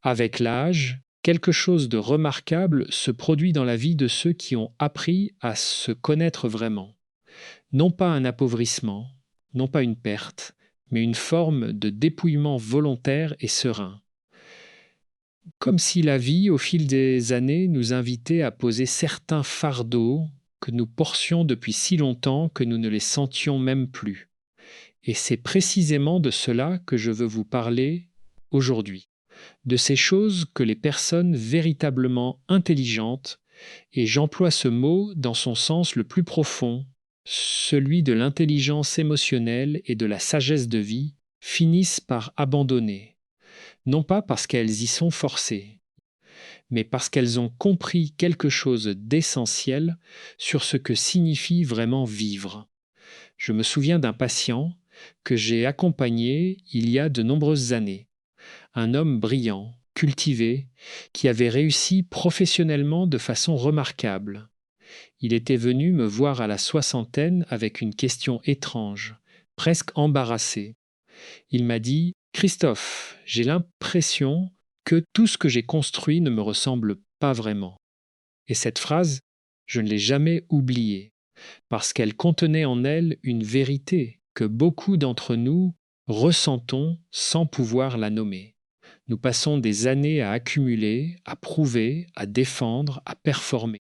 Avec l'âge, quelque chose de remarquable se produit dans la vie de ceux qui ont appris à se connaître vraiment. Non pas un appauvrissement, non pas une perte, mais une forme de dépouillement volontaire et serein. Comme si la vie, au fil des années, nous invitait à poser certains fardeaux que nous portions depuis si longtemps que nous ne les sentions même plus. Et c'est précisément de cela que je veux vous parler aujourd'hui, de ces choses que les personnes véritablement intelligentes, et j'emploie ce mot dans son sens le plus profond, celui de l'intelligence émotionnelle et de la sagesse de vie, finissent par abandonner, non pas parce qu'elles y sont forcées, mais parce qu'elles ont compris quelque chose d'essentiel sur ce que signifie vraiment vivre. Je me souviens d'un patient que j'ai accompagné il y a de nombreuses années, un homme brillant, cultivé, qui avait réussi professionnellement de façon remarquable. Il était venu me voir à la soixantaine avec une question étrange, presque embarrassé. Il m'a dit : « Christophe, j'ai l'impression que tout ce que j'ai construit ne me ressemble pas vraiment. » Et cette phrase, je ne l'ai jamais oubliée, parce qu'elle contenait en elle une vérité que beaucoup d'entre nous ressentons sans pouvoir la nommer. Nous passons des années à accumuler, à prouver, à défendre, à performer.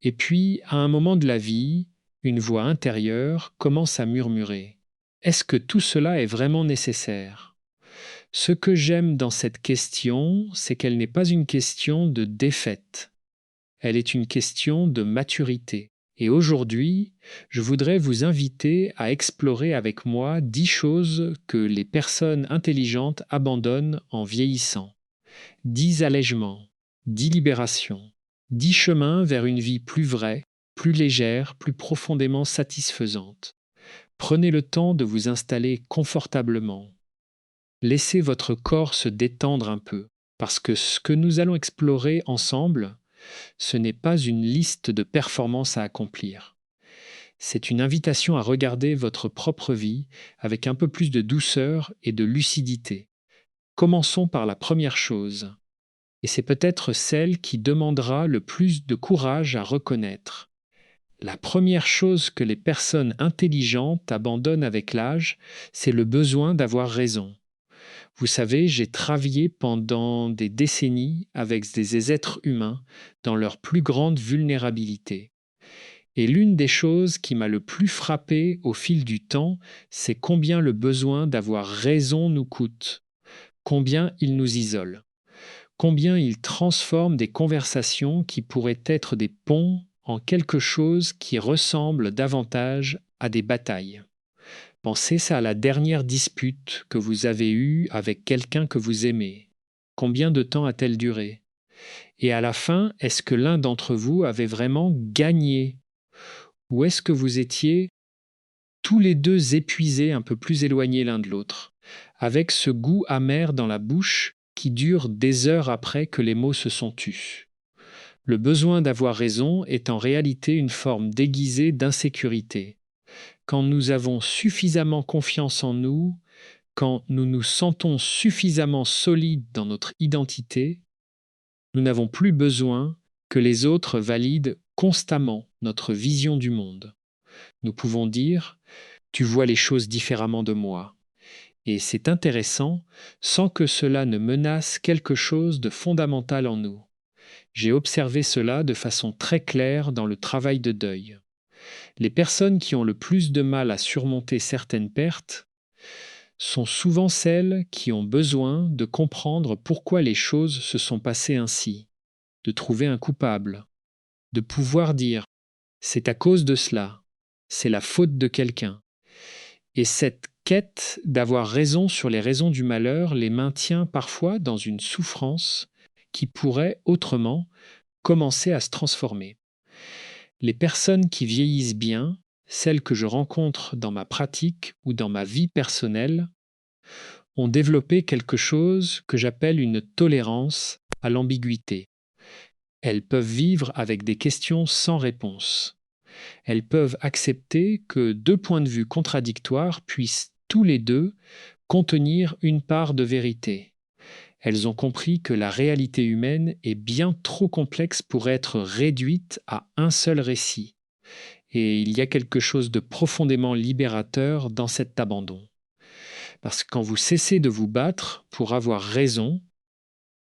Et puis, à un moment de la vie, une voix intérieure commence à murmurer : « Est-ce que tout cela est vraiment nécessaire ? » Ce que j'aime dans cette question, c'est qu'elle n'est pas une question de défaite. Elle est une question de maturité. Et aujourd'hui, je voudrais vous inviter à explorer avec moi 10 choses que les personnes intelligentes abandonnent en vieillissant. 10 allègements, 10 libérations, 10 chemins vers une vie plus vraie, plus légère, plus profondément satisfaisante. Prenez le temps de vous installer confortablement. Laissez votre corps se détendre un peu, parce que ce que nous allons explorer ensemble, ce n'est pas une liste de performances à accomplir. C'est une invitation à regarder votre propre vie avec un peu plus de douceur et de lucidité. Commençons par la première chose, et c'est peut-être celle qui demandera le plus de courage à reconnaître. La première chose que les personnes intelligentes abandonnent avec l'âge, c'est le besoin d'avoir raison. Vous savez, j'ai travaillé pendant des décennies avec des êtres humains dans leur plus grande vulnérabilité. Et l'une des choses qui m'a le plus frappé au fil du temps, c'est combien le besoin d'avoir raison nous coûte, combien il nous isole, combien il transforme des conversations qui pourraient être des ponts en quelque chose qui ressemble davantage à des batailles. Pensez à la dernière dispute que vous avez eue avec quelqu'un que vous aimez. Combien de temps a-t-elle duré ? Et à la fin, est-ce que l'un d'entre vous avait vraiment gagné ? Ou est-ce que vous étiez tous les deux épuisés, un peu plus éloignés l'un de l'autre, avec ce goût amer dans la bouche qui dure des heures après que les mots se sont tus ? Le besoin d'avoir raison est en réalité une forme déguisée d'insécurité. Quand nous avons suffisamment confiance en nous, quand nous nous sentons suffisamment solides dans notre identité, nous n'avons plus besoin que les autres valident constamment notre vision du monde. Nous pouvons dire : tu vois les choses différemment de moi. Et c'est intéressant, sans que cela ne menace quelque chose de fondamental en nous. J'ai observé cela de façon très claire dans le travail de deuil. Les personnes qui ont le plus de mal à surmonter certaines pertes sont souvent celles qui ont besoin de comprendre pourquoi les choses se sont passées ainsi, de trouver un coupable, de pouvoir dire : c'est à cause de cela, c'est la faute de quelqu'un. Et cette quête d'avoir raison sur les raisons du malheur les maintient parfois dans une souffrance qui pourrait autrement commencer à se transformer. Les personnes qui vieillissent bien, celles que je rencontre dans ma pratique ou dans ma vie personnelle, ont développé quelque chose que j'appelle une tolérance à l'ambiguïté. Elles peuvent vivre avec des questions sans réponse. Elles peuvent accepter que 2 points de vue contradictoires puissent tous les deux contenir une part de vérité. Elles ont compris que la réalité humaine est bien trop complexe pour être réduite à un seul récit. Et il y a quelque chose de profondément libérateur dans cet abandon. Parce que quand vous cessez de vous battre pour avoir raison,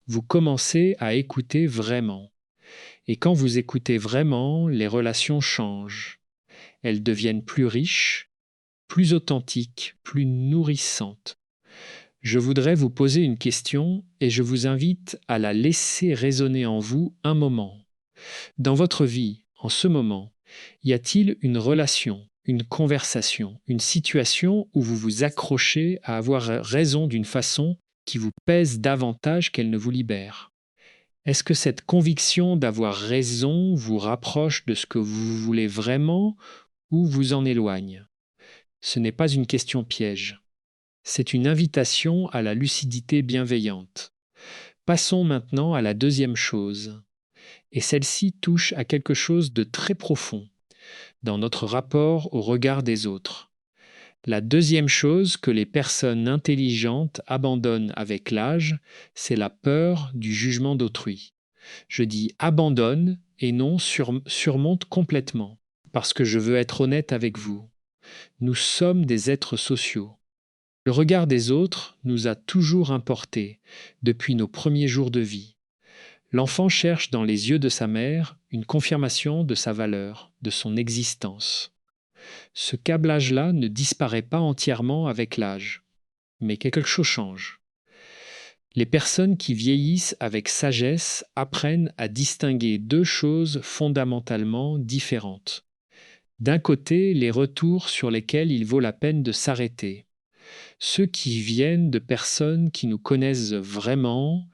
vous commencez à écouter vraiment. Et quand vous écoutez vraiment, les relations changent. Elles deviennent plus riches, plus authentiques, plus nourrissantes. Je voudrais vous poser une question et je vous invite à la laisser résonner en vous un moment. Dans votre vie, en ce moment, y a-t-il une relation, une conversation, une situation où vous vous accrochez à avoir raison d'une façon qui vous pèse davantage qu'elle ne vous libère? Est-ce que cette conviction d'avoir raison vous rapproche de ce que vous voulez vraiment ou vous en éloigne? Ce n'est pas une question piège. C'est une invitation à la lucidité bienveillante. Passons maintenant à la deuxième chose. Et celle-ci touche à quelque chose de très profond dans notre rapport au regard des autres. La deuxième chose que les personnes intelligentes abandonnent avec l'âge, c'est la peur du jugement d'autrui. Je dis abandonne et non surmonte complètement, parce que je veux être honnête avec vous. Nous sommes des êtres sociaux. Le regard des autres nous a toujours importés depuis nos premiers jours de vie. L'enfant cherche dans les yeux de sa mère une confirmation de sa valeur, de son existence. Ce câblage-là ne disparaît pas entièrement avec l'âge, mais quelque chose change. Les personnes qui vieillissent avec sagesse apprennent à distinguer deux choses fondamentalement différentes. D'un côté, les retours sur lesquels il vaut la peine de s'arrêter. Ceux qui viennent de personnes qui nous connaissent vraiment,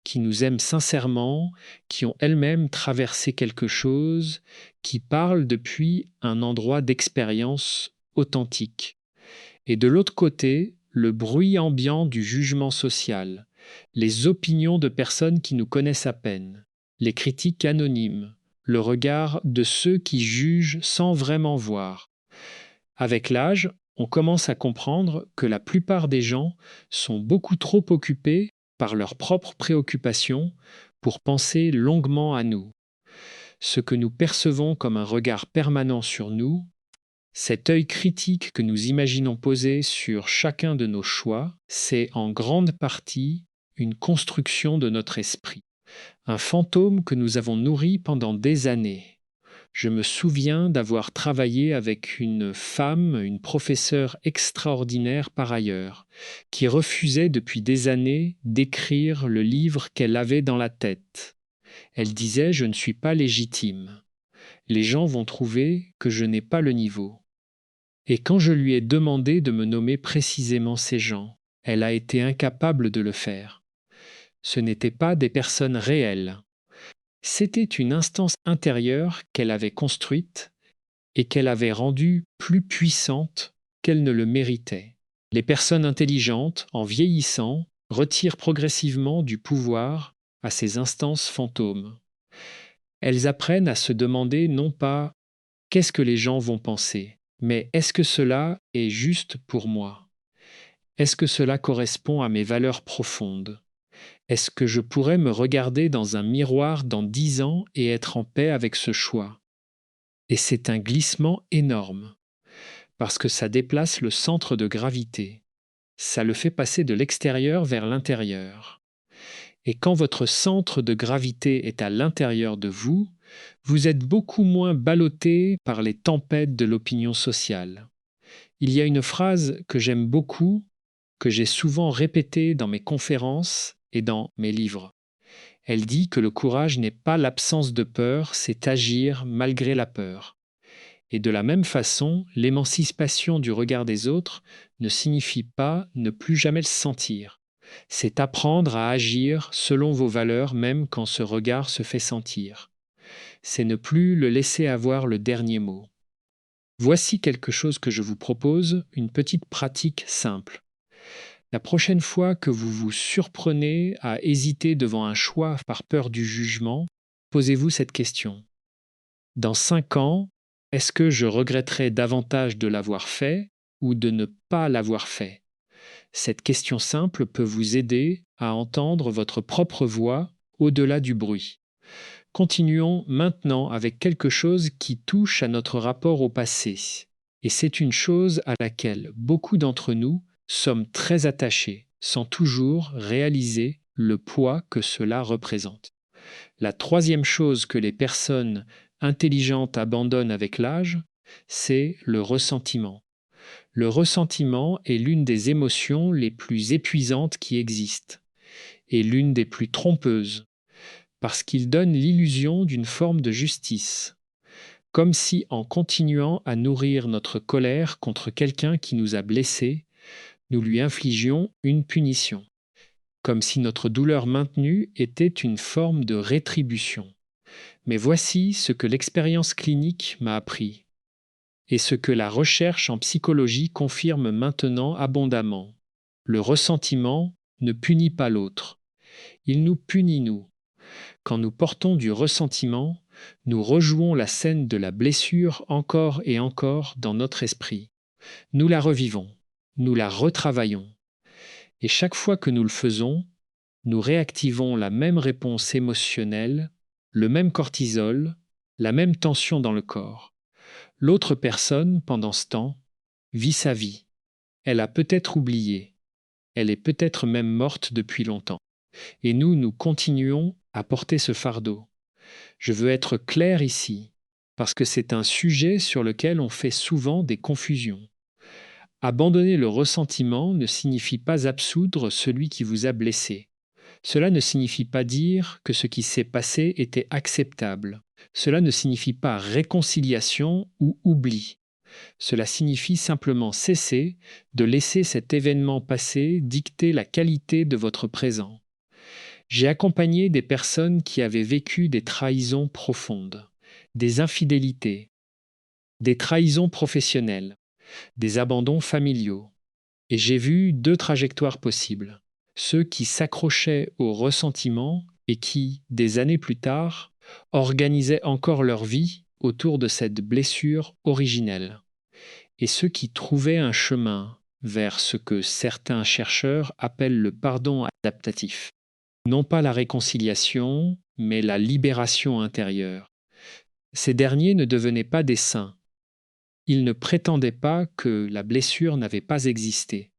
qui nous aiment sincèrement, qui ont elles-mêmes traversé quelque chose, qui parlent depuis un endroit d'expérience authentique. Et de l'autre côté, le bruit ambiant du jugement social, les opinions de personnes qui nous connaissent à peine, les critiques anonymes, le regard de ceux qui jugent sans vraiment voir. Avec l'âge, on commence à comprendre que la plupart des gens sont beaucoup trop occupés par leurs propres préoccupations pour penser longuement à nous. Ce que nous percevons comme un regard permanent sur nous, cet œil critique que nous imaginons poser sur chacun de nos choix, c'est en grande partie une construction de notre esprit, un fantôme que nous avons nourri pendant des années. Je me souviens d'avoir travaillé avec une femme, une professeure extraordinaire par ailleurs, qui refusait depuis des années d'écrire le livre qu'elle avait dans la tête. Elle disait « Je ne suis pas légitime. Les gens vont trouver que je n'ai pas le niveau. » Et quand je lui ai demandé de me nommer précisément ces gens, elle a été incapable de le faire. Ce n'étaient pas des personnes réelles. C'était une instance intérieure qu'elle avait construite et qu'elle avait rendue plus puissante qu'elle ne le méritait. Les personnes intelligentes, en vieillissant, retirent progressivement du pouvoir à ces instances fantômes. Elles apprennent à se demander non pas « qu'est-ce que les gens vont penser ?», mais « est-ce que cela est juste pour moi ? Est-ce que cela correspond à mes valeurs profondes ? Est-ce que je pourrais me regarder dans un miroir dans 10 ans et être en paix avec ce choix ? » Et c'est un glissement énorme, parce que ça déplace le centre de gravité. Ça le fait passer de l'extérieur vers l'intérieur. Et quand votre centre de gravité est à l'intérieur de vous, vous êtes beaucoup moins ballotté par les tempêtes de l'opinion sociale. Il y a une phrase que j'aime beaucoup, que j'ai souvent répétée dans mes conférences et dans mes livres. Elle dit que le courage n'est pas l'absence de peur, c'est agir malgré la peur. Et de la même façon, l'émancipation du regard des autres ne signifie pas ne plus jamais le sentir. C'est apprendre à agir selon vos valeurs même quand ce regard se fait sentir. C'est ne plus le laisser avoir le dernier mot. Voici quelque chose que je vous propose, une petite pratique simple. La prochaine fois que vous vous surprenez à hésiter devant un choix par peur du jugement, posez-vous cette question. Dans 5 ans, est-ce que je regretterai davantage de l'avoir fait ou de ne pas l'avoir fait ? Cette question simple peut vous aider à entendre votre propre voix au-delà du bruit. Continuons maintenant avec quelque chose qui touche à notre rapport au passé. Et c'est une chose à laquelle beaucoup d'entre nous sommes très attachés, sans toujours réaliser le poids que cela représente. La troisième chose que les personnes intelligentes abandonnent avec l'âge, c'est le ressentiment. Le ressentiment est l'une des émotions les plus épuisantes qui existent et l'une des plus trompeuses, parce qu'il donne l'illusion d'une forme de justice, comme si en continuant à nourrir notre colère contre quelqu'un qui nous a blessés, nous lui infligions une punition, comme si notre douleur maintenue était une forme de rétribution. Mais voici ce que l'expérience clinique m'a appris, et ce que la recherche en psychologie confirme maintenant abondamment. Le ressentiment ne punit pas l'autre, il nous punit nous. Quand nous portons du ressentiment, nous rejouons la scène de la blessure encore et encore dans notre esprit. Nous la revivons, nous la retravaillons. Et chaque fois que nous le faisons, nous réactivons la même réponse émotionnelle, le même cortisol, la même tension dans le corps. L'autre personne, pendant ce temps, vit sa vie. Elle a peut-être oublié. Elle est peut-être même morte depuis longtemps. Et nous continuons à porter ce fardeau. Je veux être clair ici, parce que c'est un sujet sur lequel on fait souvent des confusions. Abandonner le ressentiment ne signifie pas absoudre celui qui vous a blessé. Cela ne signifie pas dire que ce qui s'est passé était acceptable. Cela ne signifie pas réconciliation ou oubli. Cela signifie simplement cesser de laisser cet événement passé dicter la qualité de votre présent. J'ai accompagné des personnes qui avaient vécu des trahisons profondes, des infidélités, des trahisons professionnelles, des abandons familiaux. Et j'ai vu deux trajectoires possibles. Ceux qui s'accrochaient au ressentiment et qui, des années plus tard, organisaient encore leur vie autour de cette blessure originelle. Et ceux qui trouvaient un chemin vers ce que certains chercheurs appellent le pardon adaptatif. Non pas la réconciliation, mais la libération intérieure. Ces derniers ne devenaient pas des saints. Ils ne prétendaient pas que la blessure n'avait pas existé,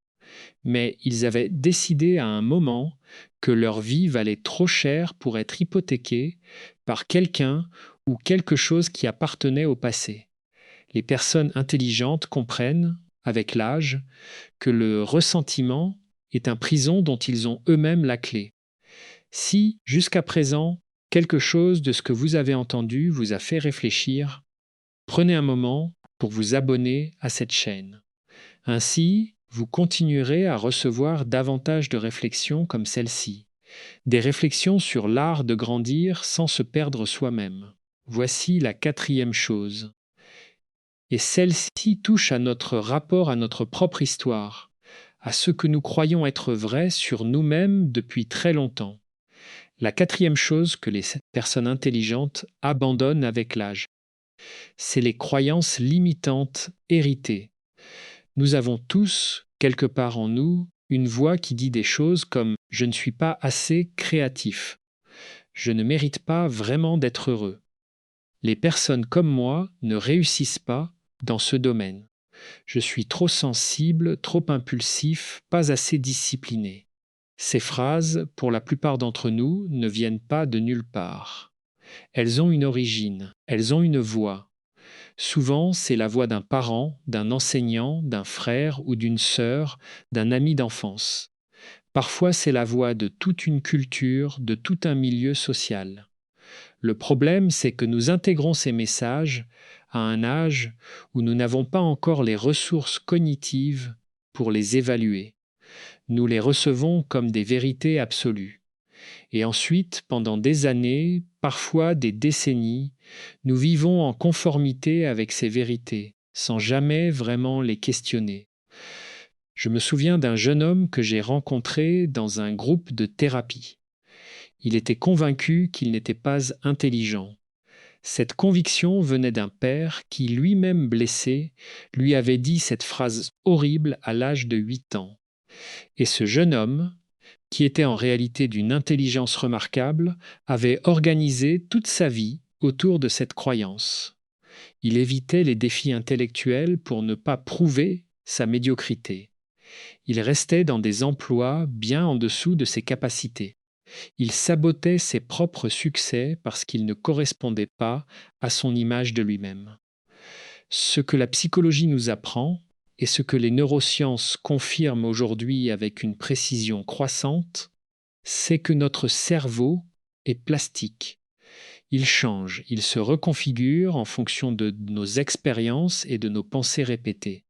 mais ils avaient décidé à un moment que leur vie valait trop cher pour être hypothéquée par quelqu'un ou quelque chose qui appartenait au passé. Les personnes intelligentes comprennent, avec l'âge, que le ressentiment est un prison dont ils ont eux-mêmes la clé. Si, jusqu'à présent, quelque chose de ce que vous avez entendu vous a fait réfléchir, prenez un moment pour vous abonner à cette chaîne. Ainsi, vous continuerez à recevoir davantage de réflexions comme celle-ci, des réflexions sur l'art de grandir sans se perdre soi-même. Voici la quatrième chose. Et celle-ci touche à notre rapport à notre propre histoire, à ce que nous croyons être vrai sur nous-mêmes depuis très longtemps. La quatrième chose que les personnes intelligentes abandonnent avec l'âge, c'est les croyances limitantes héritées. Nous avons tous, quelque part en nous, une voix qui dit des choses comme ⁇ Je ne suis pas assez créatif ⁇ Je ne mérite pas vraiment d'être heureux. Les personnes comme moi ne réussissent pas dans ce domaine. Je suis trop sensible, trop impulsif, pas assez discipliné. Ces phrases, pour la plupart d'entre nous, ne viennent pas de nulle part. Elles ont une origine, elles ont une voix. Souvent, c'est la voix d'un parent, d'un enseignant, d'un frère ou d'une sœur, d'un ami d'enfance. Parfois, c'est la voix de toute une culture, de tout un milieu social. Le problème, c'est que nous intégrons ces messages à un âge où nous n'avons pas encore les ressources cognitives pour les évaluer. Nous les recevons comme des vérités absolues. Et ensuite, pendant des années, parfois des décennies, nous vivons en conformité avec ces vérités, sans jamais vraiment les questionner. Je me souviens d'un jeune homme que j'ai rencontré dans un groupe de thérapie. Il était convaincu qu'il n'était pas intelligent. Cette conviction venait d'un père qui, lui-même blessé, lui avait dit cette phrase horrible à l'âge de 8 ans. Et ce jeune homme, qui était en réalité d'une intelligence remarquable, avait organisé toute sa vie autour de cette croyance. Il évitait les défis intellectuels pour ne pas prouver sa médiocrité. Il restait dans des emplois bien en dessous de ses capacités. Il sabotait ses propres succès parce qu'ils ne correspondaient pas à son image de lui-même. Ce que la psychologie nous apprend, et ce que les neurosciences confirment aujourd'hui avec une précision croissante, c'est que notre cerveau est plastique. Il change, il se reconfigure en fonction de nos expériences et de nos pensées répétées.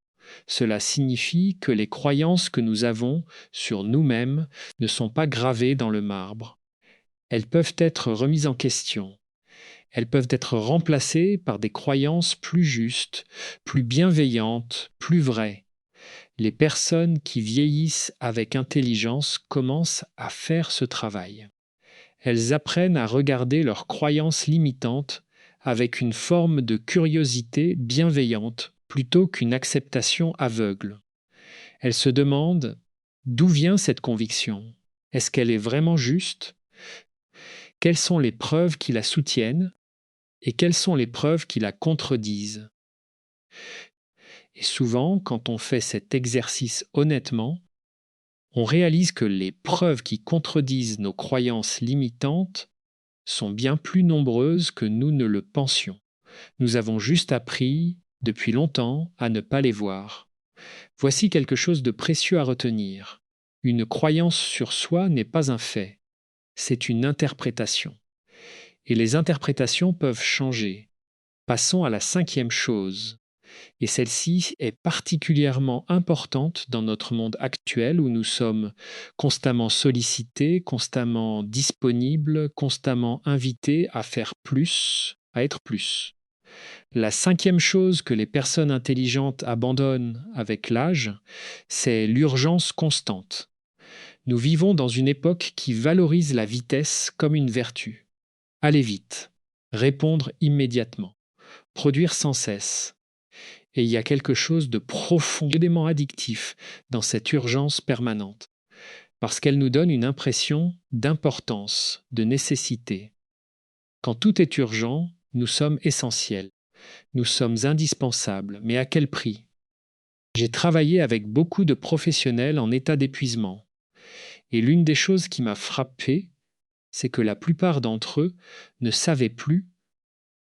Cela signifie que les croyances que nous avons sur nous-mêmes ne sont pas gravées dans le marbre. Elles peuvent être remises en question. Elles peuvent être remplacées par des croyances plus justes, plus bienveillantes, plus vraies. Les personnes qui vieillissent avec intelligence commencent à faire ce travail. Elles apprennent à regarder leurs croyances limitantes avec une forme de curiosité bienveillante plutôt qu'une acceptation aveugle. Elles se demandent d'où vient cette conviction? Est-ce qu'elle est vraiment juste? Quelles sont les preuves qui la soutiennent? Et quelles sont les preuves qui la contredisent? Et souvent, quand on fait cet exercice honnêtement, on réalise que les preuves qui contredisent nos croyances limitantes sont bien plus nombreuses que nous ne le pensions. Nous avons juste appris, depuis longtemps, à ne pas les voir. Voici quelque chose de précieux à retenir. Une croyance sur soi n'est pas un fait, c'est une interprétation. Et les interprétations peuvent changer. Passons à la 5e chose. Et celle-ci est particulièrement importante dans notre monde actuel où nous sommes constamment sollicités, constamment disponibles, constamment invités à faire plus, à être plus. La 5e chose que les personnes intelligentes abandonnent avec l'âge, c'est l'urgence constante. Nous vivons dans une époque qui valorise la vitesse comme une vertu. Aller vite, répondre immédiatement, produire sans cesse. Et il y a quelque chose de profondément addictif dans cette urgence permanente, parce qu'elle nous donne une impression d'importance, de nécessité. Quand tout est urgent, nous sommes essentiels, nous sommes indispensables, mais à quel prix? J'ai travaillé avec beaucoup de professionnels en état d'épuisement, et l'une des choses qui m'a frappé, c'est que la plupart d'entre eux ne savaient plus,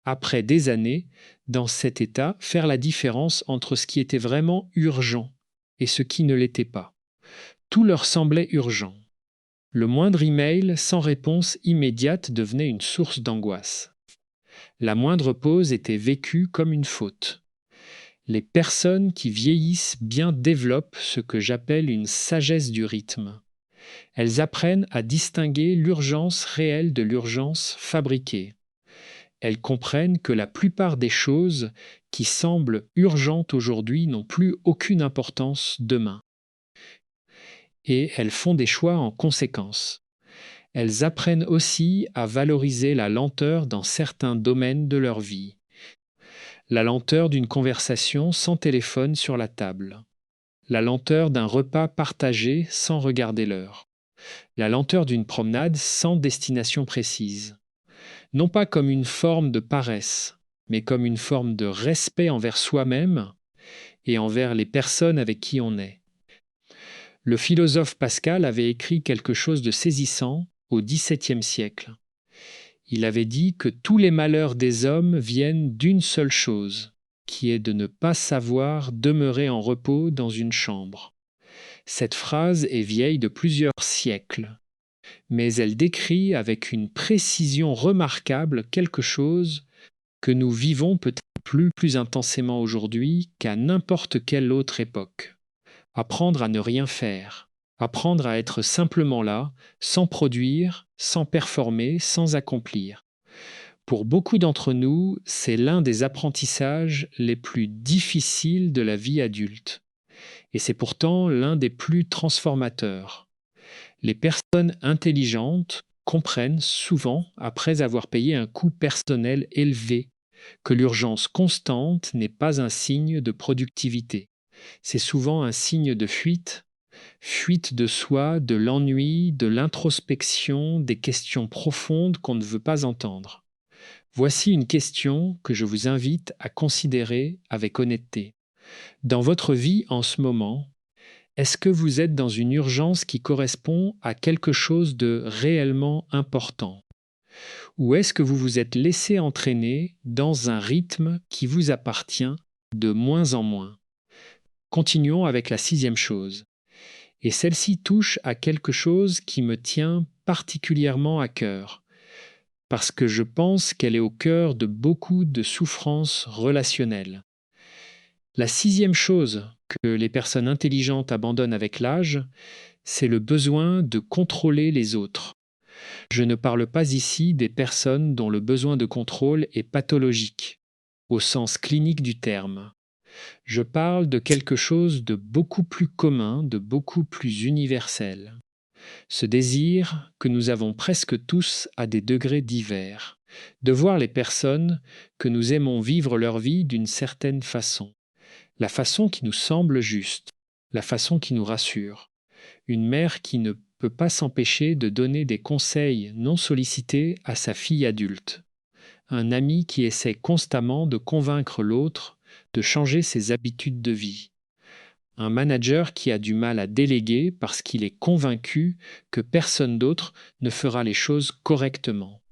après des années, dans cet état, faire la différence entre ce qui était vraiment urgent et ce qui ne l'était pas. Tout leur semblait urgent. Le moindre email sans réponse immédiate devenait une source d'angoisse. La moindre pause était vécue comme une faute. Les personnes qui vieillissent bien développent ce que j'appelle une sagesse du rythme. Elles apprennent à distinguer l'urgence réelle de l'urgence fabriquée. Elles comprennent que la plupart des choses qui semblent urgentes aujourd'hui n'ont plus aucune importance demain. Et elles font des choix en conséquence. Elles apprennent aussi à valoriser la lenteur dans certains domaines de leur vie. La lenteur d'une conversation sans téléphone sur la table. La lenteur d'un repas partagé sans regarder l'heure. La lenteur d'une promenade sans destination précise. Non pas comme une forme de paresse, mais comme une forme de respect envers soi-même et envers les personnes avec qui on est. Le philosophe Pascal avait écrit quelque chose de saisissant au XVIIe siècle. Il avait dit que tous les malheurs des hommes viennent d'une seule chose, qui est de ne pas savoir demeurer en repos dans une chambre. Cette phrase est vieille de plusieurs siècles, mais elle décrit avec une précision remarquable quelque chose que nous vivons peut-être plus intensément aujourd'hui qu'à n'importe quelle autre époque. Apprendre à ne rien faire, apprendre à être simplement là, sans produire, sans performer, sans accomplir. Pour beaucoup d'entre nous, c'est l'un des apprentissages les plus difficiles de la vie adulte. Et c'est pourtant l'un des plus transformateurs. Les personnes intelligentes comprennent souvent, après avoir payé un coût personnel élevé, que l'urgence constante n'est pas un signe de productivité. C'est souvent un signe de fuite, Fuite de soi, de l'ennui, de l'introspection, des questions profondes qu'on ne veut pas entendre. Voici une question que je vous invite à considérer avec honnêteté. Dans votre vie en ce moment, est-ce que vous êtes dans une urgence qui correspond à quelque chose de réellement important? Ou est-ce que vous vous êtes laissé entraîner dans un rythme qui vous appartient de moins en moins? Continuons avec la 6e chose. Et celle-ci touche à quelque chose qui me tient particulièrement à cœur, parce que je pense qu'elle est au cœur de beaucoup de souffrances relationnelles. La 6e chose que les personnes intelligentes abandonnent avec l'âge, c'est le besoin de contrôler les autres. Je ne parle pas ici des personnes dont le besoin de contrôle est pathologique, au sens clinique du terme. Je parle de quelque chose de beaucoup plus commun, de beaucoup plus universel. Ce désir que nous avons presque tous à des degrés divers, de voir les personnes que nous aimons vivre leur vie d'une certaine façon, la façon qui nous semble juste, la façon qui nous rassure. Une mère qui ne peut pas s'empêcher de donner des conseils non sollicités à sa fille adulte. Un ami qui essaie constamment de convaincre l'autre de changer ses habitudes de vie. Un manager qui a du mal à déléguer parce qu'il est convaincu que personne d'autre ne fera les choses correctement.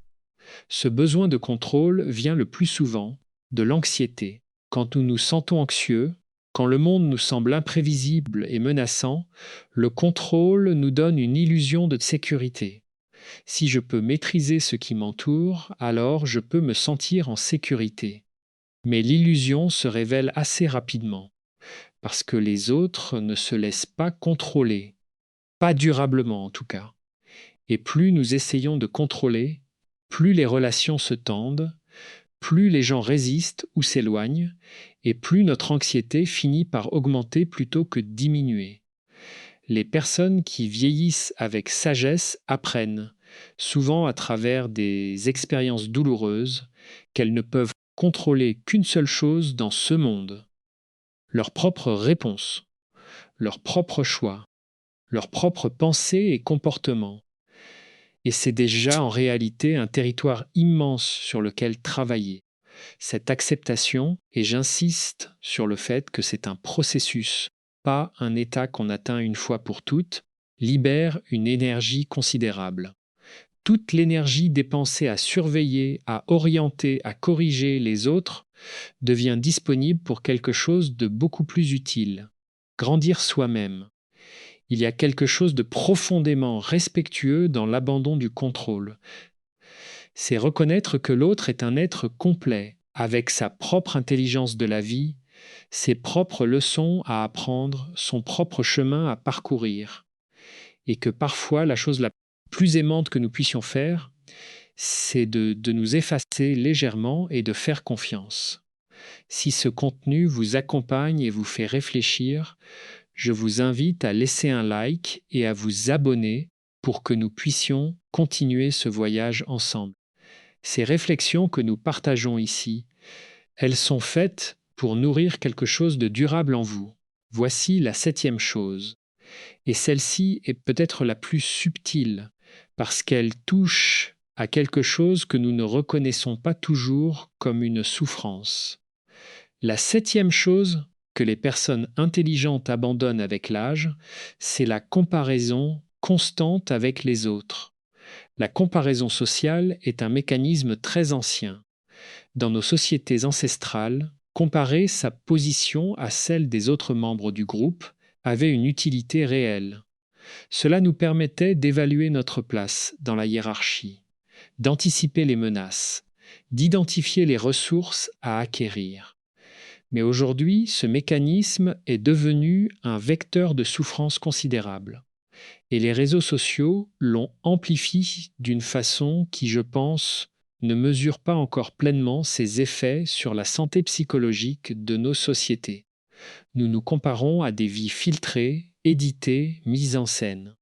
Ce besoin de contrôle vient le plus souvent de l'anxiété. Quand nous nous sentons anxieux, quand le monde nous semble imprévisible et menaçant, le contrôle nous donne une illusion de sécurité. Si je peux maîtriser ce qui m'entoure, alors je peux me sentir en sécurité. Mais l'illusion se révèle assez rapidement, parce que les autres ne se laissent pas contrôler, pas durablement en tout cas. Et plus nous essayons de contrôler, plus les relations se tendent, plus les gens résistent ou s'éloignent, et plus notre anxiété finit par augmenter plutôt que diminuer. Les personnes qui vieillissent avec sagesse apprennent, souvent à travers des expériences douloureuses, qu'elles ne peuvent contrôler qu'une seule chose dans ce monde, leur propre réponse, leur propre choix, leurs propres pensées et comportements. Et c'est déjà en réalité un territoire immense sur lequel travailler. Cette acceptation, et j'insiste sur le fait que c'est un processus, pas un état qu'on atteint une fois pour toutes, libère une énergie considérable. Toute l'énergie dépensée à surveiller, à orienter, à corriger les autres devient disponible pour quelque chose de beaucoup plus utile, grandir soi-même. Il y a quelque chose de profondément respectueux dans l'abandon du contrôle. C'est reconnaître que l'autre est un être complet, avec sa propre intelligence de la vie, ses propres leçons à apprendre, son propre chemin à parcourir. Et que parfois, la chose la plus aimante que nous puissions faire, c'est de nous effacer légèrement et de faire confiance. Si ce contenu vous accompagne et vous fait réfléchir, je vous invite à laisser un like et à vous abonner pour que nous puissions continuer ce voyage ensemble. Ces réflexions que nous partageons ici, elles sont faites pour nourrir quelque chose de durable en vous. Voici la 7e chose. Et celle-ci est peut-être la plus subtile, parce qu'elle touche à quelque chose que nous ne reconnaissons pas toujours comme une souffrance. La 7e chose que les personnes intelligentes abandonnent avec l'âge, c'est la comparaison constante avec les autres. La comparaison sociale est un mécanisme très ancien. Dans nos sociétés ancestrales, comparer sa position à celle des autres membres du groupe avait une utilité réelle. Cela nous permettait d'évaluer notre place dans la hiérarchie, d'anticiper les menaces, d'identifier les ressources à acquérir. Mais aujourd'hui, ce mécanisme est devenu un vecteur de souffrance considérable. Et les réseaux sociaux l'ont amplifié d'une façon qui, je pense, ne mesure pas encore pleinement ses effets sur la santé psychologique de nos sociétés. Nous nous comparons à des vies filtrées, éditées, mises en scène.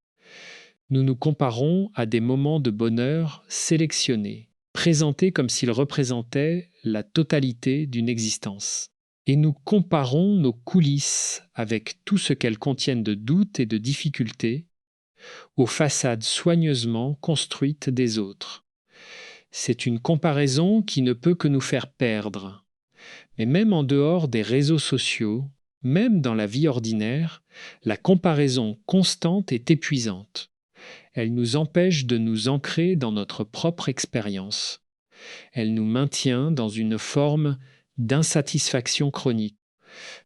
Nous nous comparons à des moments de bonheur sélectionnés, présentés comme s'ils représentaient la totalité d'une existence. et nous comparons nos coulisses avec tout ce qu'elles contiennent de doutes et de difficultés aux façades soigneusement construites des autres. C'est une comparaison qui ne peut que nous faire perdre. Mais même en dehors des réseaux sociaux, même dans la vie ordinaire, la comparaison constante est épuisante. Elle nous empêche de nous ancrer dans notre propre expérience. Elle nous maintient dans une forme d'insatisfaction chronique.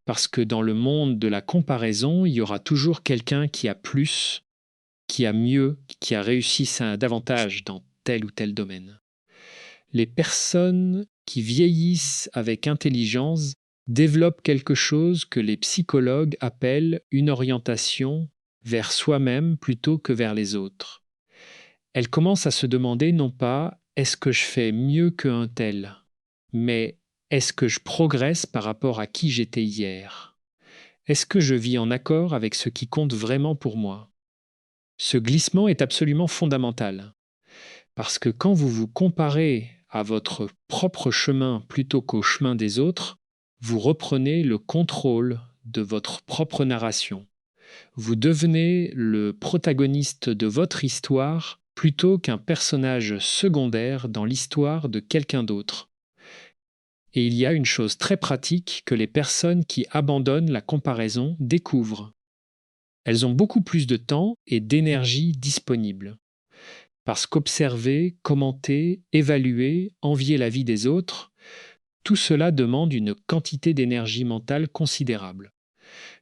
Parce que dans le monde de la comparaison, il y aura toujours quelqu'un qui a plus, qui a mieux, qui a réussi davantage dans tel ou tel domaine. Les personnes qui vieillissent avec intelligence développent quelque chose que les psychologues appellent une orientation vers soi-même plutôt que vers les autres. Elles commencent à se demander non pas est-ce que je fais mieux qu'un tel, mais est-ce que je progresse par rapport à qui j'étais hier? Est-ce que je vis en accord avec ce qui compte vraiment pour moi? Ce glissement est absolument fondamental, parce que quand vous vous comparez à votre propre chemin plutôt qu'au chemin des autres, vous reprenez le contrôle de votre propre narration. Vous devenez le protagoniste de votre histoire plutôt qu'un personnage secondaire dans l'histoire de quelqu'un d'autre. Et il y a une chose très pratique que les personnes qui abandonnent la comparaison découvrent. Elles ont beaucoup plus de temps et d'énergie disponible. Parce qu'observer, commenter, évaluer, envier la vie des autres, tout cela demande une quantité d'énergie mentale considérable.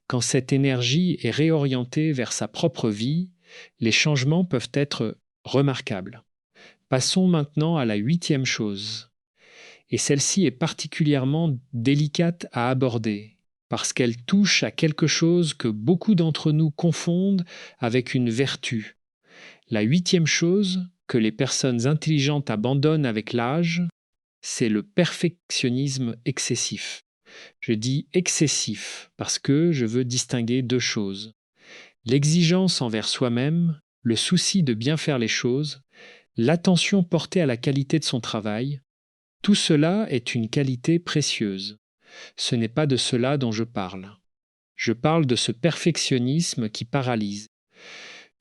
Quand cette énergie est réorientée vers sa propre vie, les changements peuvent être remarquables. Passons maintenant à la 8e chose. Et celle-ci est particulièrement délicate à aborder, parce qu'elle touche à quelque chose que beaucoup d'entre nous confondent avec une vertu. La 8e chose que les personnes intelligentes abandonnent avec l'âge, c'est le perfectionnisme excessif. Je dis excessif parce que je veux distinguer deux choses. L'exigence envers soi-même, le souci de bien faire les choses, l'attention portée à la qualité de son travail, tout cela est une qualité précieuse. Ce n'est pas de cela dont je parle. Je parle de ce perfectionnisme qui paralyse,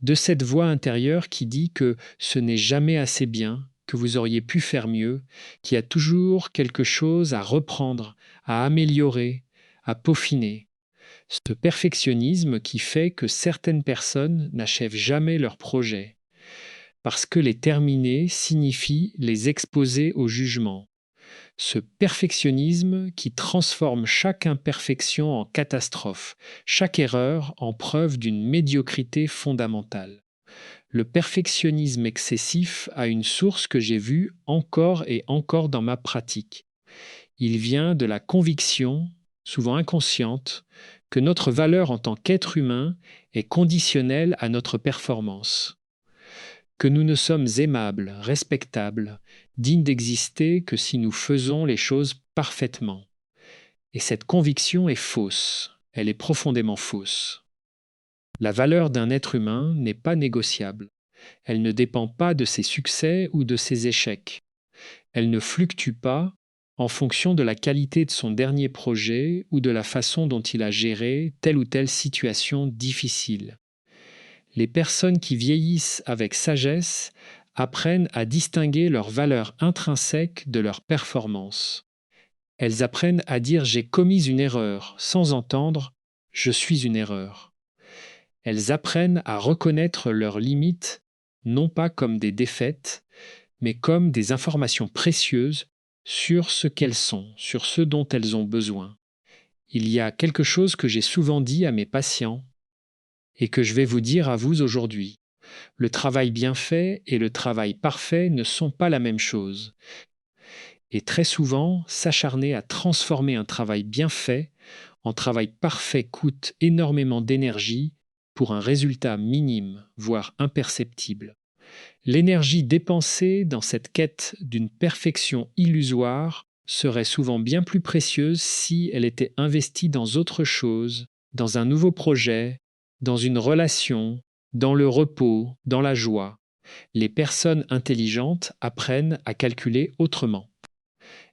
de cette voix intérieure qui dit que ce n'est jamais assez bien, que vous auriez pu faire mieux, qu'il y a toujours quelque chose à reprendre, à améliorer, à peaufiner. Ce perfectionnisme qui fait que certaines personnes n'achèvent jamais leurs projets, parce que les terminer signifie les exposer au jugement. Ce perfectionnisme qui transforme chaque imperfection en catastrophe, chaque erreur en preuve d'une médiocrité fondamentale. Le perfectionnisme excessif a une source que j'ai vue encore et encore dans ma pratique. Il vient de la conviction, souvent inconsciente, que notre valeur en tant qu'être humain est conditionnelle à notre performance, que nous ne sommes aimables, respectables, dignes d'exister que si nous faisons les choses parfaitement. Et cette conviction est fausse, elle est profondément fausse. La valeur d'un être humain n'est pas négociable. Elle ne dépend pas de ses succès ou de ses échecs. Elle ne fluctue pas en fonction de la qualité de son dernier projet ou de la façon dont il a géré telle ou telle situation difficile. Les personnes qui vieillissent avec sagesse apprennent à distinguer leur valeur intrinsèque de leur performance. Elles apprennent à dire « j'ai commis une erreur » sans entendre « je suis une erreur ». Elles apprennent à reconnaître leurs limites non pas comme des défaites, mais comme des informations précieuses sur ce qu'elles sont, sur ce dont elles ont besoin. Il y a quelque chose que j'ai souvent dit à mes patients et que je vais vous dire à vous aujourd'hui. Le travail bien fait et le travail parfait ne sont pas la même chose. Et très souvent, s'acharner à transformer un travail bien fait en travail parfait coûte énormément d'énergie pour un résultat minime, voire imperceptible. L'énergie dépensée dans cette quête d'une perfection illusoire serait souvent bien plus précieuse si elle était investie dans autre chose, dans un nouveau projet, dans une relation, dans le repos, dans la joie. Les personnes intelligentes apprennent à calculer autrement.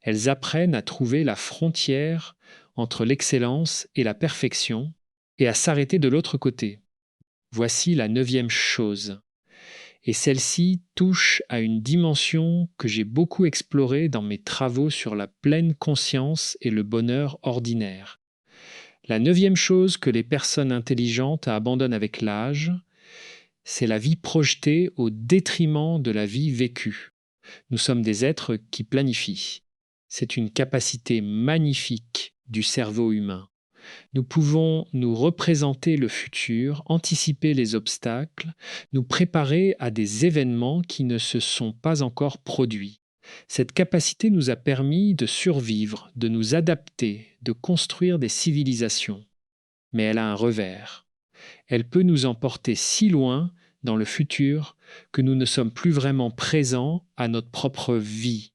Elles apprennent à trouver la frontière entre l'excellence et la perfection et à s'arrêter de l'autre côté. Voici la 9e chose. Et celle-ci touche à une dimension que j'ai beaucoup explorée dans mes travaux sur la pleine conscience et le bonheur ordinaire. La 9e chose que les personnes intelligentes abandonnent avec l'âge, c'est la vie projetée au détriment de la vie vécue. Nous sommes des êtres qui planifient. C'est une capacité magnifique du cerveau humain. Nous pouvons nous représenter le futur, anticiper les obstacles, nous préparer à des événements qui ne se sont pas encore produits. Cette capacité nous a permis de survivre, de nous adapter, de construire des civilisations. Mais elle a un revers. Elle peut nous emporter si loin dans le futur que nous ne sommes plus vraiment présents à notre propre vie.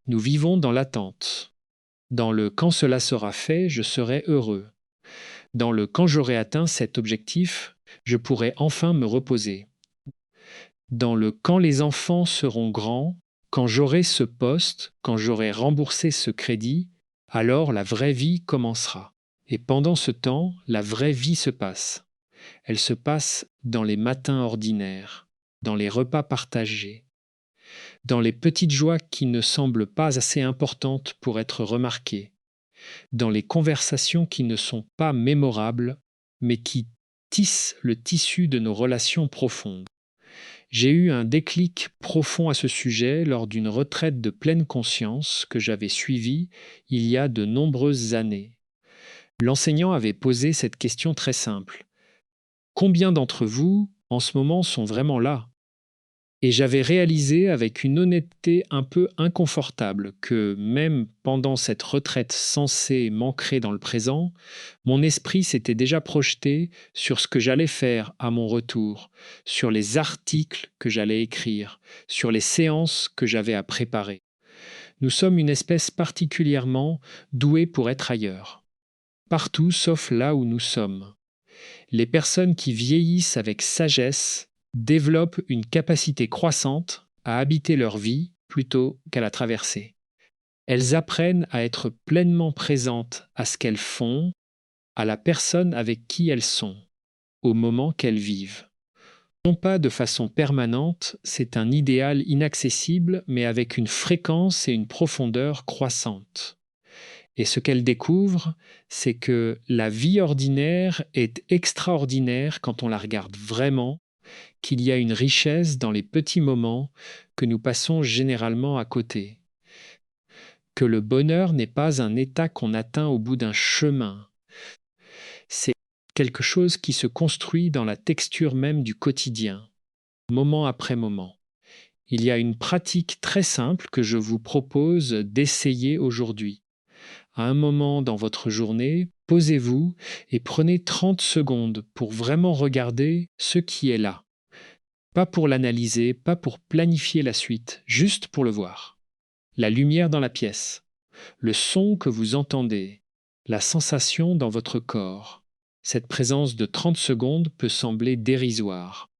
Nous vivons dans l'attente. Dans le quand cela sera fait, je serai heureux. Dans le quand j'aurai atteint cet objectif, je pourrai enfin me reposer. Dans le quand les enfants seront grands, quand j'aurai ce poste, quand j'aurai remboursé ce crédit, alors la vraie vie commencera. Et pendant ce temps, la vraie vie se passe. Elle se passe dans les matins ordinaires, dans les repas partagés, dans les petites joies qui ne semblent pas assez importantes pour être remarquées, dans les conversations qui ne sont pas mémorables, mais qui tissent le tissu de nos relations profondes. J'ai eu un déclic profond à ce sujet lors d'une retraite de pleine conscience que j'avais suivie il y a de nombreuses années. L'enseignant avait posé cette question très simple. Combien d'entre vous, en ce moment, sont vraiment là ? Et j'avais réalisé avec une honnêteté un peu inconfortable que même pendant cette retraite censée m'ancrer dans le présent, mon esprit s'était déjà projeté sur ce que j'allais faire à mon retour, sur les articles que j'allais écrire, sur les séances que j'avais à préparer. Nous sommes une espèce particulièrement douée pour être ailleurs. Partout sauf là où nous sommes. Les personnes qui vieillissent avec sagesse développent une capacité croissante à habiter leur vie plutôt qu'à la traverser. Elles apprennent à être pleinement présentes à ce qu'elles font, à la personne avec qui elles sont, au moment qu'elles vivent. Non pas de façon permanente, c'est un idéal inaccessible, mais avec une fréquence et une profondeur croissantes. Et ce qu'elle découvre, c'est que la vie ordinaire est extraordinaire quand on la regarde vraiment, qu'il y a une richesse dans les petits moments que nous passons généralement à côté. Que le bonheur n'est pas un état qu'on atteint au bout d'un chemin. C'est quelque chose qui se construit dans la texture même du quotidien, moment après moment. Il y a une pratique très simple que je vous propose d'essayer aujourd'hui. À un moment dans votre journée, posez-vous et prenez 30 secondes pour vraiment regarder ce qui est là. Pas pour l'analyser, pas pour planifier la suite, juste pour le voir. La lumière dans la pièce, le son que vous entendez, la sensation dans votre corps. Cette présence de 30 secondes peut sembler dérisoire.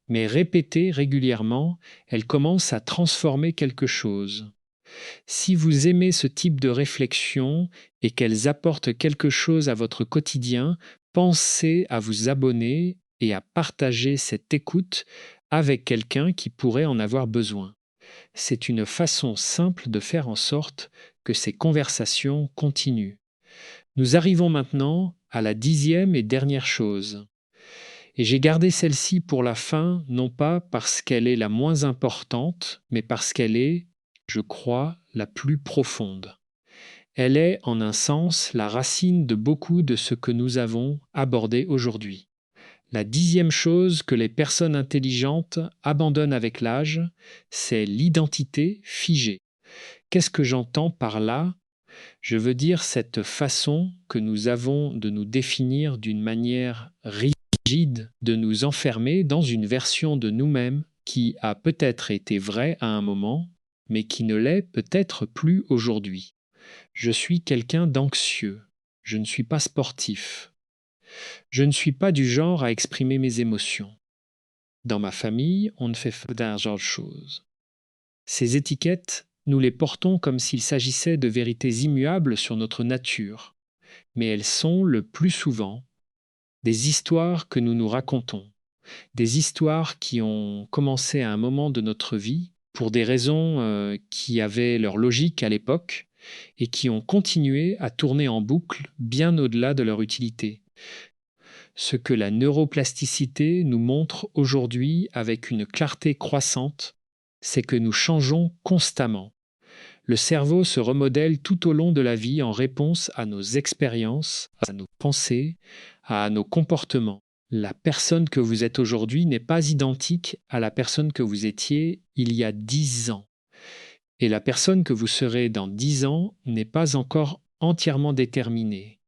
Mais répétée régulièrement, elle commence à transformer quelque chose. Si vous aimez ce type de réflexion et qu'elles apportent quelque chose à votre quotidien, pensez à vous abonner et à partager cette écoute avec quelqu'un qui pourrait en avoir besoin. C'est une façon simple de faire en sorte que ces conversations continuent. Nous arrivons maintenant à la 10e et dernière chose. Et j'ai gardé celle-ci pour la fin, non pas parce qu'elle est la moins importante, mais parce qu'elle est, je crois, la plus profonde. Elle est, en un sens, la racine de beaucoup de ce que nous avons abordé aujourd'hui. La 10e chose que les personnes intelligentes abandonnent avec l'âge, c'est l'identité figée. Qu'est-ce que j'entends par là ? Je veux dire cette façon que nous avons de nous définir d'une manière rigide, de nous enfermer dans une version de nous-mêmes qui a peut-être été vraie à un moment, mais qui ne l'est peut-être plus aujourd'hui. Je suis quelqu'un d'anxieux. Je ne suis pas sportif. Je ne suis pas du genre à exprimer mes émotions. Dans ma famille, on ne fait pas d'un genre de choses. Ces étiquettes, nous les portons comme s'il s'agissait de vérités immuables sur notre nature. mais elles sont le plus souvent des histoires que nous nous racontons, des histoires qui ont commencé à un moment de notre vie pour des raisons qui avaient leur logique à l'époque et qui ont continué à tourner en boucle bien au-delà de leur utilité. Ce que la neuroplasticité nous montre aujourd'hui avec une clarté croissante, c'est que nous changeons constamment. Le cerveau se remodèle tout au long de la vie en réponse à nos expériences, à nos pensées, à nos comportements. La personne que vous êtes aujourd'hui n'est pas identique à la personne que vous étiez il y a 10 ans. Et la personne que vous serez dans 10 ans n'est pas encore entièrement déterminée.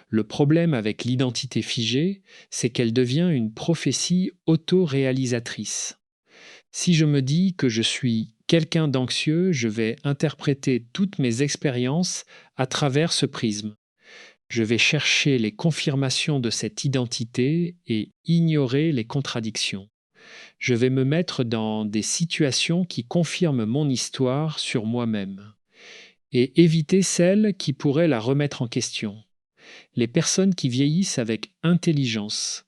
Le problème avec l'identité figée, c'est qu'elle devient une prophétie auto-réalisatrice. Si je me dis que je suis quelqu'un d'anxieux, je vais interpréter toutes mes expériences à travers ce prisme. Je vais chercher les confirmations de cette identité et ignorer les contradictions. Je vais me mettre dans des situations qui confirment mon histoire sur moi-même et éviter celles qui pourraient la remettre en question. Les personnes qui vieillissent avec intelligence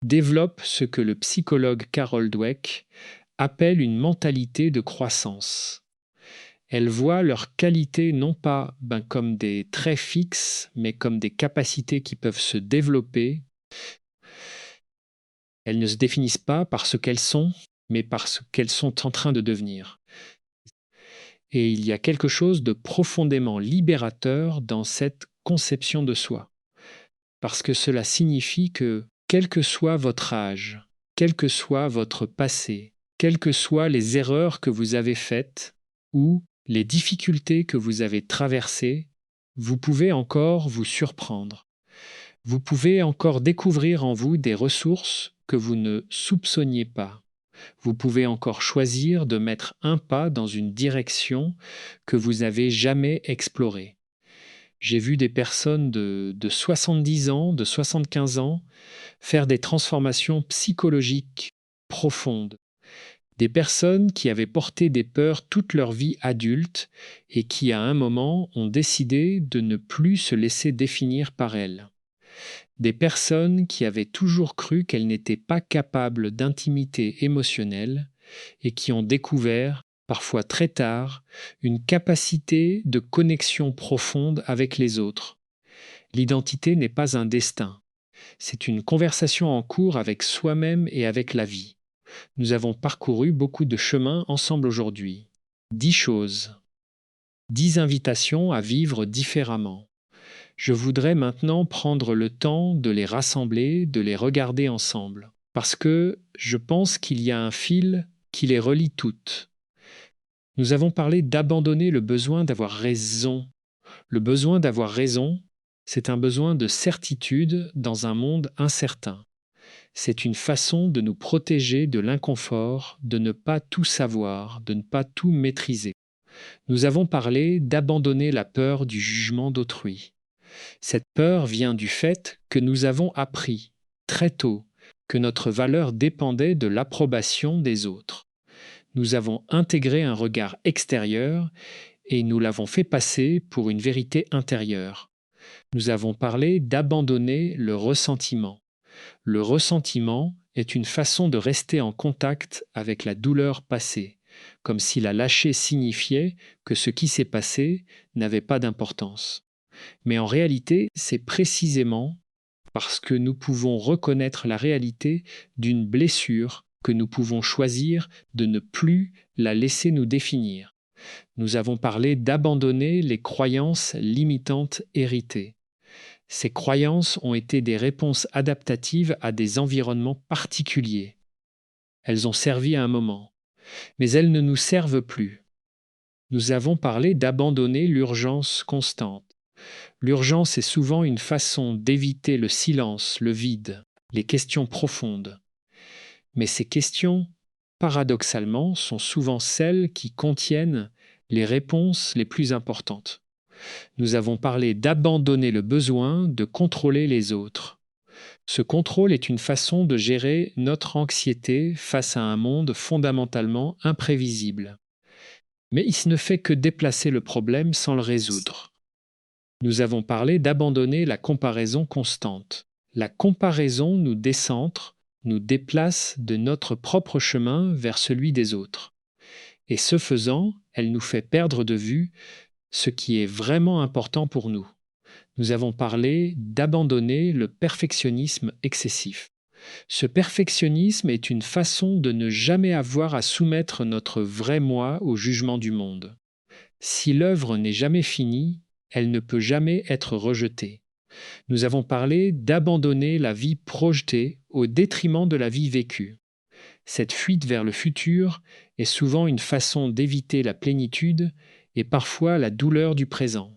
développent ce que le psychologue Carol Dweck appelle une mentalité de croissance. Elles voient leurs qualités non pas comme des traits fixes, mais comme des capacités qui peuvent se développer. Elles ne se définissent pas par ce qu'elles sont, mais par ce qu'elles sont en train de devenir. Et il y a quelque chose de profondément libérateur dans cette conception de soi. Parce que cela signifie que, quel que soit votre âge, quel que soit votre passé, quelles que soient les erreurs que vous avez faites ou les difficultés que vous avez traversées, vous pouvez encore vous surprendre. Vous pouvez encore découvrir en vous des ressources que vous ne soupçonniez pas. Vous pouvez encore choisir de mettre un pas dans une direction que vous n'avez jamais explorée. J'ai vu des personnes de 70 ans, de 75 ans, faire des transformations psychologiques profondes. Des personnes qui avaient porté des peurs toute leur vie adulte et qui, à un moment, ont décidé de ne plus se laisser définir par elles. Des personnes qui avaient toujours cru qu'elles n'étaient pas capables d'intimité émotionnelle et qui ont découvert, parfois très tard, une capacité de connexion profonde avec les autres. L'identité n'est pas un destin, c'est une conversation en cours avec soi-même et avec la vie. Nous avons parcouru beaucoup de chemins ensemble aujourd'hui. 10 choses, 10 invitations à vivre différemment. Je voudrais maintenant prendre le temps de les rassembler, de les regarder ensemble, parce que je pense qu'il y a un fil qui les relie toutes. Nous avons parlé d'abandonner le besoin d'avoir raison. Le besoin d'avoir raison, c'est un besoin de certitude dans un monde incertain. C'est une façon de nous protéger de l'inconfort, de ne pas tout savoir, de ne pas tout maîtriser. Nous avons parlé d'abandonner la peur du jugement d'autrui. Cette peur vient du fait que nous avons appris, très tôt, que notre valeur dépendait de l'approbation des autres. Nous avons intégré un regard extérieur et nous l'avons fait passer pour une vérité intérieure. Nous avons parlé d'abandonner le ressentiment. Le ressentiment est une façon de rester en contact avec la douleur passée, comme si la lâcher signifiait que ce qui s'est passé n'avait pas d'importance. Mais en réalité, c'est précisément parce que nous pouvons reconnaître la réalité d'une blessure que nous pouvons choisir de ne plus la laisser nous définir. Nous avons parlé d'abandonner les croyances limitantes héritées. Ces croyances ont été des réponses adaptatives à des environnements particuliers. Elles ont servi à un moment, mais elles ne nous servent plus. Nous avons parlé d'abandonner l'urgence constante. L'urgence est souvent une façon d'éviter le silence, le vide, les questions profondes. Mais ces questions, paradoxalement, sont souvent celles qui contiennent les réponses les plus importantes. Nous avons parlé d'abandonner le besoin de contrôler les autres. Ce contrôle est une façon de gérer notre anxiété face à un monde fondamentalement imprévisible. Mais il ne fait que déplacer le problème sans le résoudre. Nous avons parlé d'abandonner la comparaison constante. La comparaison nous décentre, nous déplace de notre propre chemin vers celui des autres. Et ce faisant, elle nous fait perdre de vue ce qui est vraiment important pour nous. Nous avons parlé d'abandonner le perfectionnisme excessif. Ce perfectionnisme est une façon de ne jamais avoir à soumettre notre vrai moi au jugement du monde. Si l'œuvre n'est jamais finie, elle ne peut jamais être rejetée. Nous avons parlé d'abandonner la vie projetée au détriment de la vie vécue. Cette fuite vers le futur est souvent une façon d'éviter la plénitude et parfois la douleur du présent.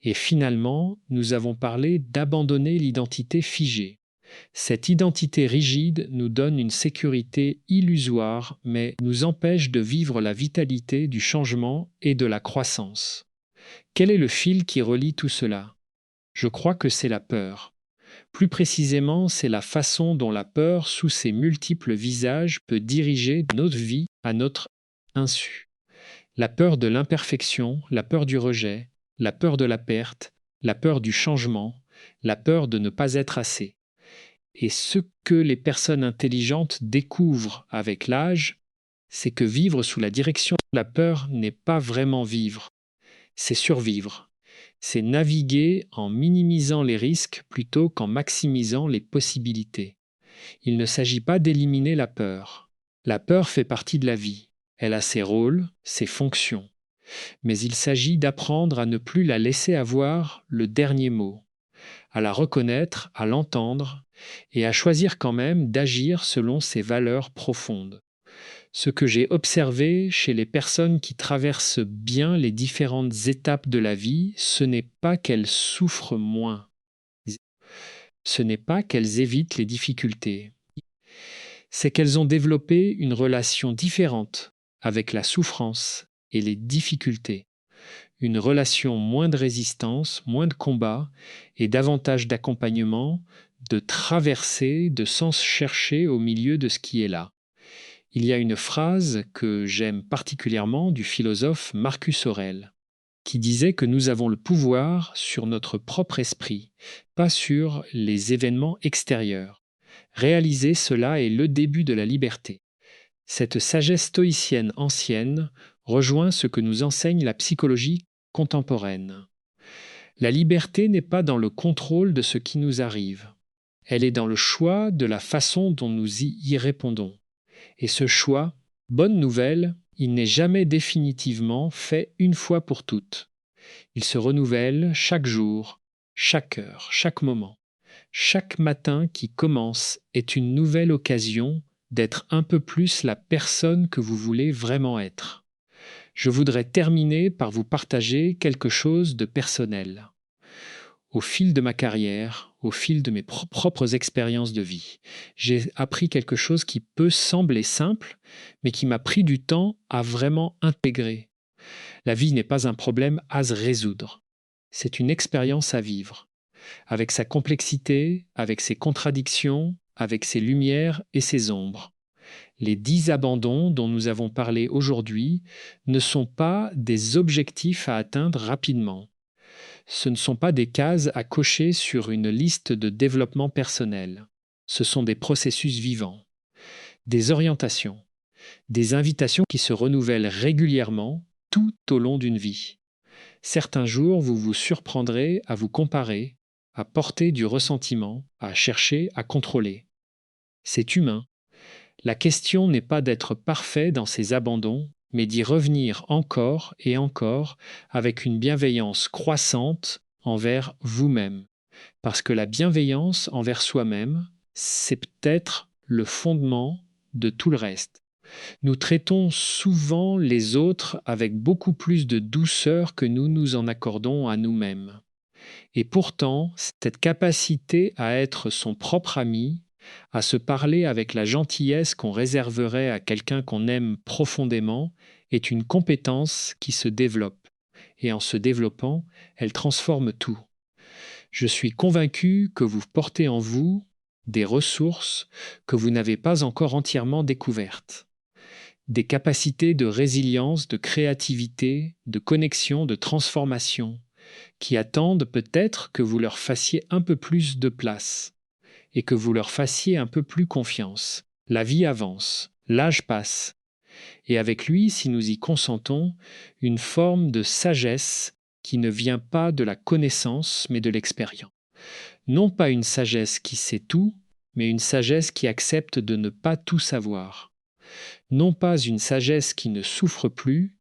Et finalement, nous avons parlé d'abandonner l'identité figée. Cette identité rigide nous donne une sécurité illusoire, mais nous empêche de vivre la vitalité du changement et de la croissance. Quel est le fil qui relie tout cela ? Je crois que c'est la peur. Plus précisément, c'est la façon dont la peur, sous ses multiples visages, peut diriger notre vie à notre insu. La peur de l'imperfection, la peur du rejet, la peur de la perte, la peur du changement, la peur de ne pas être assez. Et ce que les personnes intelligentes découvrent avec l'âge, c'est que vivre sous la direction de la peur n'est pas vraiment vivre, c'est survivre. C'est naviguer en minimisant les risques plutôt qu'en maximisant les possibilités. Il ne s'agit pas d'éliminer la peur. La peur fait partie de la vie. Elle a ses rôles, ses fonctions. Mais il s'agit d'apprendre à ne plus la laisser avoir le dernier mot, à la reconnaître, à l'entendre et à choisir quand même d'agir selon ses valeurs profondes. Ce que j'ai observé chez les personnes qui traversent bien les différentes étapes de la vie, ce n'est pas qu'elles souffrent moins. Ce n'est pas qu'elles évitent les difficultés. C'est qu'elles ont développé une relation différente avec la souffrance et les difficultés. Une relation moins de résistance, moins de combat et davantage d'accompagnement, de traversée, de sens cherché au milieu de ce qui est là. Il y a une phrase que j'aime particulièrement du philosophe Marcus Aurèle, qui disait que nous avons le pouvoir sur notre propre esprit, pas sur les événements extérieurs. Réaliser cela est le début de la liberté. Cette sagesse stoïcienne ancienne rejoint ce que nous enseigne la psychologie contemporaine. La liberté n'est pas dans le contrôle de ce qui nous arrive. Elle est dans le choix de la façon dont nous y répondons. Et ce choix, bonne nouvelle, il n'est jamais définitivement fait une fois pour toutes. Il se renouvelle chaque jour, chaque heure, chaque moment. Chaque matin qui commence est une nouvelle occasion d'être un peu plus la personne que vous voulez vraiment être. Je voudrais terminer par vous partager quelque chose de personnel. Au fil de ma carrière, au fil de mes propres expériences de vie, j'ai appris quelque chose qui peut sembler simple, mais qui m'a pris du temps à vraiment intégrer. La vie n'est pas un problème à se résoudre. C'est une expérience à vivre, avec sa complexité, avec ses contradictions, avec ses lumières et ses ombres. Les 10 abandons dont nous avons parlé aujourd'hui ne sont pas des objectifs à atteindre rapidement. Ce ne sont pas des cases à cocher sur une liste de développement personnel. Ce sont des processus vivants, des orientations, des invitations qui se renouvellent régulièrement tout au long d'une vie. Certains jours, vous vous surprendrez à vous comparer, à porter du ressentiment, à chercher à contrôler. C'est humain. La question n'est pas d'être parfait dans ces abandons, mais d'y revenir encore et encore avec une bienveillance croissante envers vous-même. Parce que la bienveillance envers soi-même, c'est peut-être le fondement de tout le reste. Nous traitons souvent les autres avec beaucoup plus de douceur que nous nous en accordons à nous-mêmes. Et pourtant, cette capacité à être son propre ami, à se parler avec la gentillesse qu'on réserverait à quelqu'un qu'on aime profondément, est une compétence qui se développe. Et en se développant, elle transforme tout. Je suis convaincu que vous portez en vous des ressources que vous n'avez pas encore entièrement découvertes. Des capacités de résilience, de créativité, de connexion, de transformation, qui attendent peut-être que vous leur fassiez un peu plus de place et que vous leur fassiez un peu plus confiance. La vie avance, l'âge passe, et avec lui, si nous y consentons, une forme de sagesse qui ne vient pas de la connaissance mais de l'expérience. Non pas une sagesse qui sait tout, mais une sagesse qui accepte de ne pas tout savoir. Non pas une sagesse qui ne souffre plus,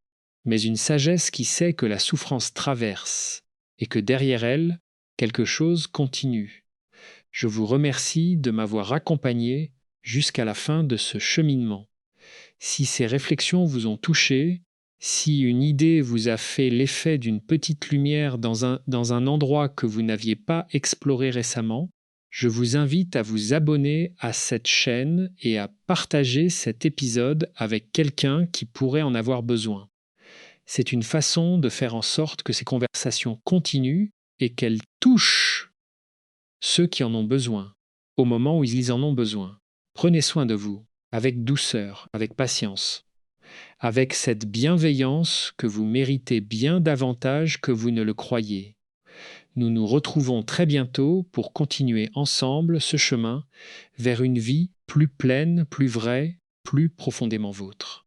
mais une sagesse qui sait que la souffrance traverse et que derrière elle, quelque chose continue. Je vous remercie de m'avoir accompagné jusqu'à la fin de ce cheminement. Si ces réflexions vous ont touché, si une idée vous a fait l'effet d'une petite lumière dans un endroit que vous n'aviez pas exploré récemment, je vous invite à vous abonner à cette chaîne et à partager cet épisode avec quelqu'un qui pourrait en avoir besoin. C'est une façon de faire en sorte que ces conversations continuent et qu'elles touchent ceux qui en ont besoin, au moment où ils en ont besoin. Prenez soin de vous, avec douceur, avec patience, avec cette bienveillance que vous méritez bien davantage que vous ne le croyez. Nous nous retrouvons très bientôt pour continuer ensemble ce chemin vers une vie plus pleine, plus vraie, plus profondément vôtre.